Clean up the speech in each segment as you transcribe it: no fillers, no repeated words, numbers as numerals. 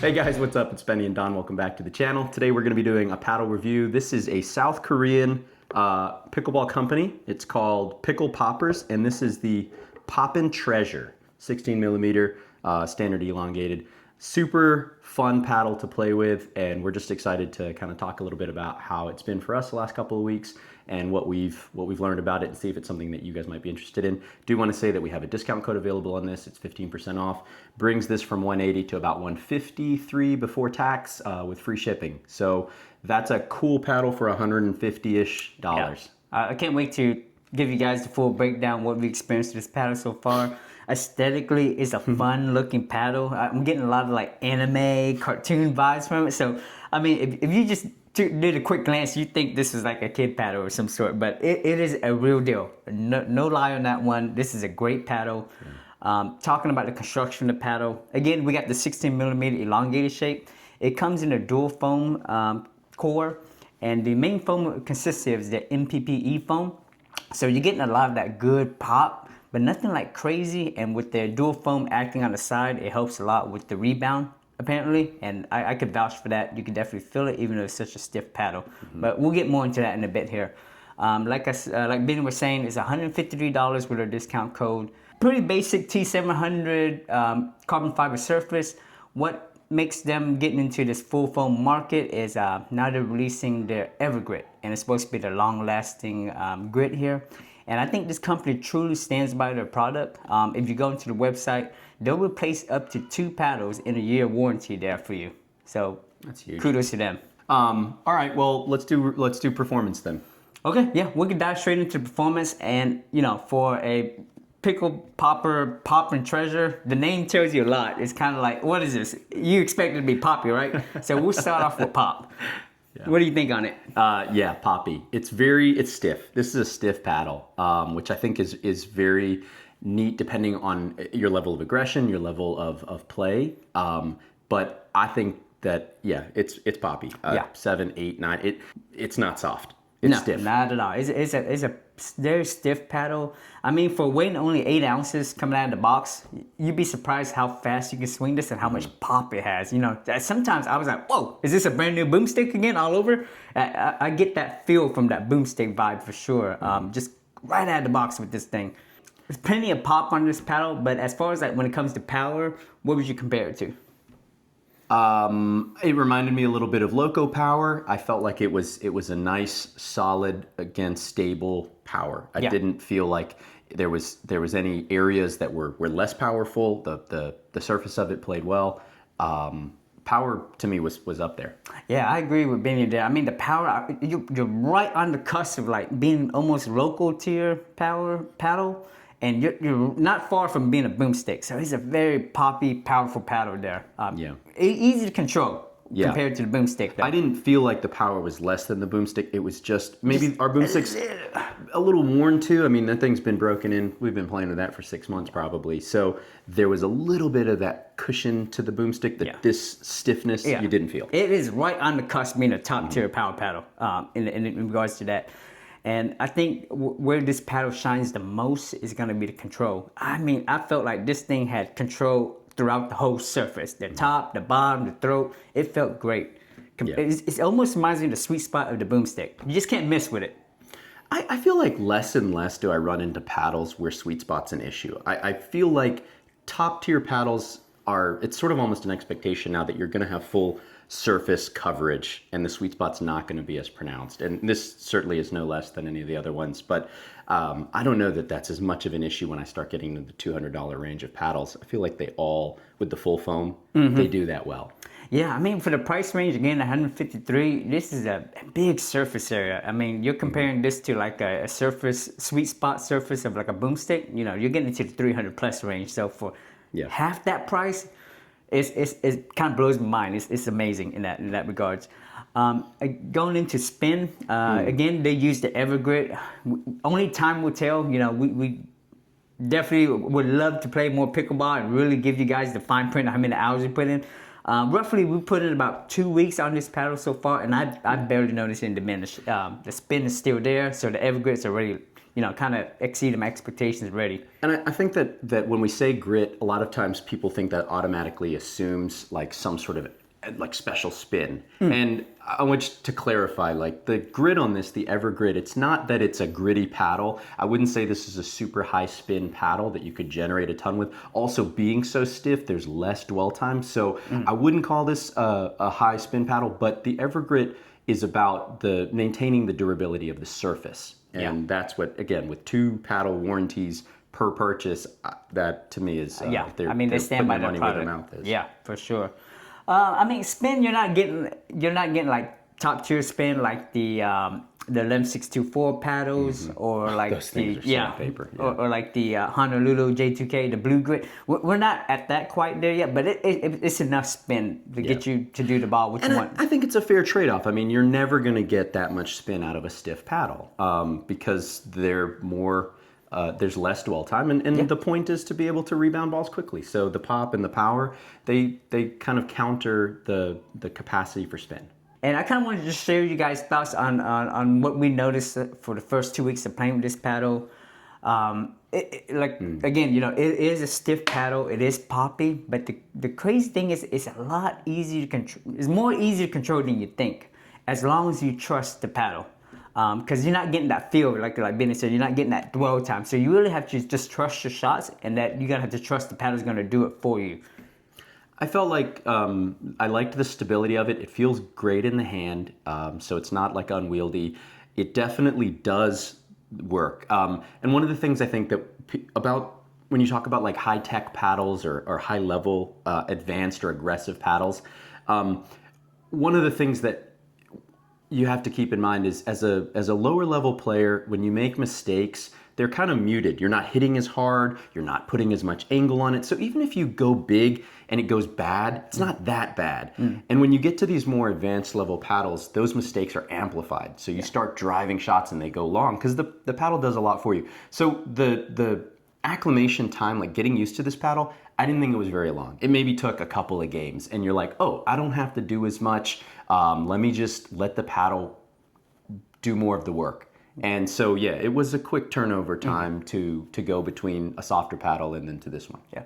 Hey guys, what's up? It's Benny and Don. Welcome back to the channel. Today we're going to be doing a paddle review. This is a South Korean pickleball company. It's called Pickle Poppers, and this is the Poppin' Treasure, 16 millimeter, standard elongated. Super fun paddle to play with, and we're just excited to kind of talk a little bit about how it's been for us the last couple of weeks and what we've learned about it, and see if it's something that you guys might be interested in. Do want to say that we have a discount code available on this. It's 15% off. Brings this from $180 to about $153 before tax with free shipping. So that's a cool paddle for $150-ish. Yeah. I can't wait to give you guys the full breakdown what we experienced with this paddle so far. Aesthetically, it's a fun looking paddle. I'm getting a lot of like anime, cartoon vibes from it. So, I mean, if you just did a quick glance, you think this is like a kid paddle or some sort, but it is a real deal. No lie on that one. This is a great paddle. Talking about the construction of the paddle, again, we got the 16 millimeter elongated shape. It comes in a dual foam core, and the main foam it consists of is the MPPE foam. So you're getting a lot of that good pop, but nothing like crazy. And with the dual foam acting on the side, it helps a lot with the rebound, apparently. And I could vouch for that. You can definitely feel it, even though it's such a stiff paddle. But we'll get more into that in a bit here. Like Benny was saying, it's $153 with our discount code. Pretty basic T700 carbon fiber surface. What makes them getting into this full foam market is now they're releasing their EVERGRIT, and it's supposed to be the long-lasting grit here. And I think this company truly stands by their product. If you go into the website, they'll replace up to 2 paddles in a year warranty there for you. So that's huge. Kudos to them. All right, well, let's do performance then. Okay, yeah, we can dive straight into performance. And you know, for a pickle popper, Poppin' Treasure, the name tells you a lot. It's kind of like, what is this? You expect it to be poppy, right? So we'll start off with pop. Yeah. What do you think on it? Yeah, poppy. It's stiff. This is a stiff paddle, which I think is very neat depending on your level of aggression, your level of play. But I think that, yeah, it's poppy. Yeah. 7, 8, 9. It's not soft. It's stiff. Not at all. It's a very stiff paddle. I mean, for weighing only 8 ounces coming out of the box, you'd be surprised how fast you can swing this and how much pop it has. You know, sometimes I was like, whoa, is this a brand new boomstick again all over? I get that feel from that boomstick vibe for sure. Just right out of the box with this thing. There's plenty of pop on this paddle, but as far as like when it comes to power, what would you compare it to? It reminded me a little bit of Loco Power. I felt like it was a nice, solid, again, stable power. I didn't feel like there was any areas that were less powerful. The surface of it played well. Power to me was up there. Yeah, I agree with Benny there. I mean, the power, you're right on the cusp of like being almost local tier power paddle. And you're not far from being a boomstick. So it's a very poppy, powerful paddle there. Easy to control compared to the boomstick, though. I didn't feel like the power was less than the boomstick. It was just, maybe our boomstick's a little worn too. I mean, that thing's been broken in. We've been playing with that for 6 months probably. So there was a little bit of that cushion to the boomstick, this stiffness you didn't feel. It is right on the cusp being a top tier power paddle in regards to that. And I think where this paddle shines the most is going to be the control. I mean, I felt like this thing had control throughout the whole surface. The top, the bottom, the throat. It felt great. It almost reminds me of the sweet spot of the boomstick. You just can't miss with it. I feel like less and less do I run into paddles where sweet spot's an issue. I feel like top tier paddles it's sort of almost an expectation now that you're going to have full surface coverage and the sweet spot's not going to be as pronounced. And this certainly is no less than any of the other ones. But I don't know that that's as much of an issue when I start getting into the $200 range of paddles. I feel like they all, with the full foam, they do that well. Yeah, I mean, for the price range, again, $153, this is a big surface area. I mean, you're comparing this to like a surface, sweet spot surface of like a boomstick. You know, you're getting into the 300 plus range. So for half that price, it kind of blows my mind. It's amazing in that regards. Going into spin, again, they use the EVERGRIT. Only time will tell. You know, we definitely would love to play more pickleball and really give you guys the fine print of how many hours we put in. Roughly, we put in about 2 weeks on this paddle so far, and I barely noticed it diminish. The spin is still there, so the EVERGRIT's already kind of exceeded my expectations already. And I think that when we say grit, a lot of times people think that automatically assumes like some sort of like special spin. And I want you to clarify, like the grit on this, the EVERGRIT, it's not that it's a gritty paddle. I wouldn't say this is a super high spin paddle that you could generate a ton with. Also, being so stiff, there's less dwell time. So I wouldn't call this a high spin paddle, but the EVERGRIT is about maintaining the durability of the surface. And that's what, again, with 2 paddle warranties per purchase, that to me is, I mean, they stand by their product. Their mouth is. Yeah, for sure. I mean, spin, you're not getting like top tier spin like the 11624 paddles or like Those things are sandpaper. Or like the Honolulu J2K, the Blue Grit. We're not at that quite there yet, but it's enough spin to get you to do the ball what you want. I think it's a fair trade-off. I mean, you're never going to get that much spin out of a stiff paddle because they're more. There's less dwell time, and the point is to be able to rebound balls quickly. So the pop and the power, they kind of counter the capacity for spin. And I kind of wanted to just share you guys' thoughts on what we noticed for the first 2 weeks of playing with this paddle. Again, it is a stiff paddle. It is poppy, but the crazy thing is it's a lot easier to control. It's more easier to control than you think, as long as you trust the paddle. Because you're not getting that feel, like Benny said, you're not getting that dwell time. So you really have to just trust your shots, and that you're gonna have to trust the paddle's gonna do it for you. I felt like I liked the stability of it. It feels great in the hand, so it's not like unwieldy. It definitely does work. And one of the things I think that about when you talk about like high-tech paddles or high-level advanced or aggressive paddles, one of the things that you have to keep in mind is as a lower level player, when you make mistakes, they're kind of muted. You're not hitting as hard, you're not putting as much angle on it. So even if you go big and it goes bad, it's not that bad. And when you get to these more advanced level paddles, those mistakes are amplified. So you start driving shots and they go long because the paddle does a lot for you. So the acclimation time, like getting used to this paddle, I didn't think it was very long. It maybe took a couple of games and you're like, oh, I don't have to do as much. Let me just let the paddle do more of the work. And so, yeah, it was a quick turnover time to go between a softer paddle and then to this one. Yeah.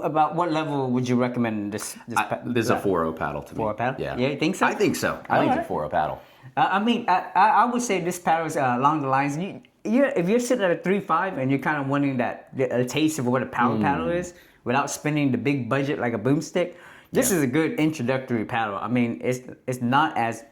About what level would you recommend this This is a 4.0 paddle to me. 4.0 paddle? Yeah. Yeah, you think so? I think so. I think it's a 4.0 paddle. I mean, I would say this paddle is along the lines, if you're sitting at a 3.5 and you're kind of wanting a taste of what a power paddle is without spending the big budget like a boomstick, this is a good introductory paddle. I mean, it's not as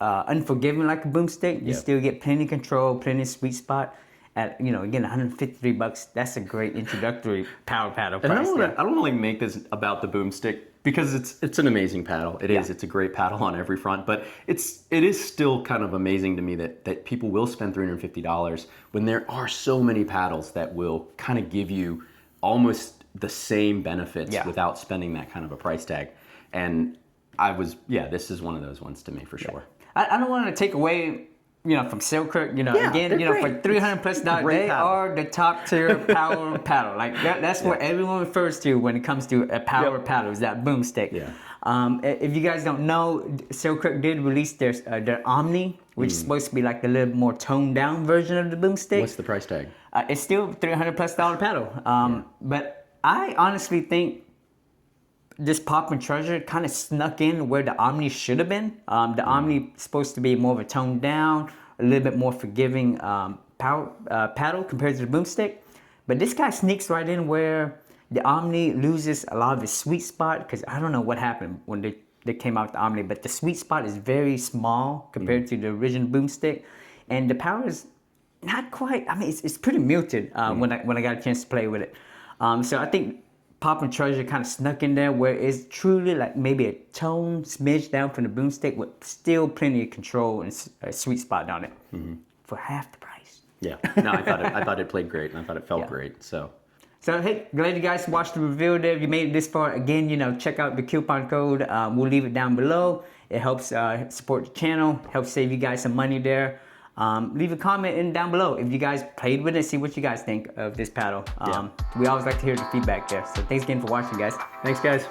unforgiving like a boomstick. You still get plenty of control, plenty of sweet spot. At again, $153. That's a great introductory power paddle price. And I don't want to make this about the boomstick because it's an amazing paddle. It is. It's a great paddle on every front. But it is still kind of amazing to me that people will spend $350 when there are so many paddles that will kind of give you almost the same benefits without spending that kind of a price tag. And this is one of those ones to me for sure. I don't want to take away, from Selkirk, again, for $300+, they are the top tier power paddle. Like that's what everyone refers to when it comes to a power paddle, is that boomstick. Yeah. If you guys don't know, Selkirk did release their OMNI, which is supposed to be like a little more toned down version of the boomstick. What's the price tag? It's still $300+ paddle. But I honestly think this Pop and Treasure kind of snuck in where the OMNI should have been. The OMNI is supposed to be more of a toned down, a little bit more forgiving power paddle compared to the boomstick. But this guy sneaks right in where the OMNI loses a lot of its sweet spot, because I don't know what happened when they came out with the OMNI, but the sweet spot is very small compared to the original boomstick. And the power is not quite, I mean, it's pretty muted when I got a chance to play with it. So I think Pop and Treasure kind of snuck in there where it's truly like maybe a tone smidge down from the boomstick with still plenty of control and a sweet spot on it for half the price. Yeah, no, I thought it played great and I thought it felt great. So hey, glad you guys watched the review there. If you made it this far, again, check out the coupon code. We'll leave it down below. It helps support the channel, helps save you guys some money there. Leave a comment down below if you guys played with it, see what you guys think of this paddle. We always like to hear the feedback there. So thanks again for watching, guys. Thanks, guys.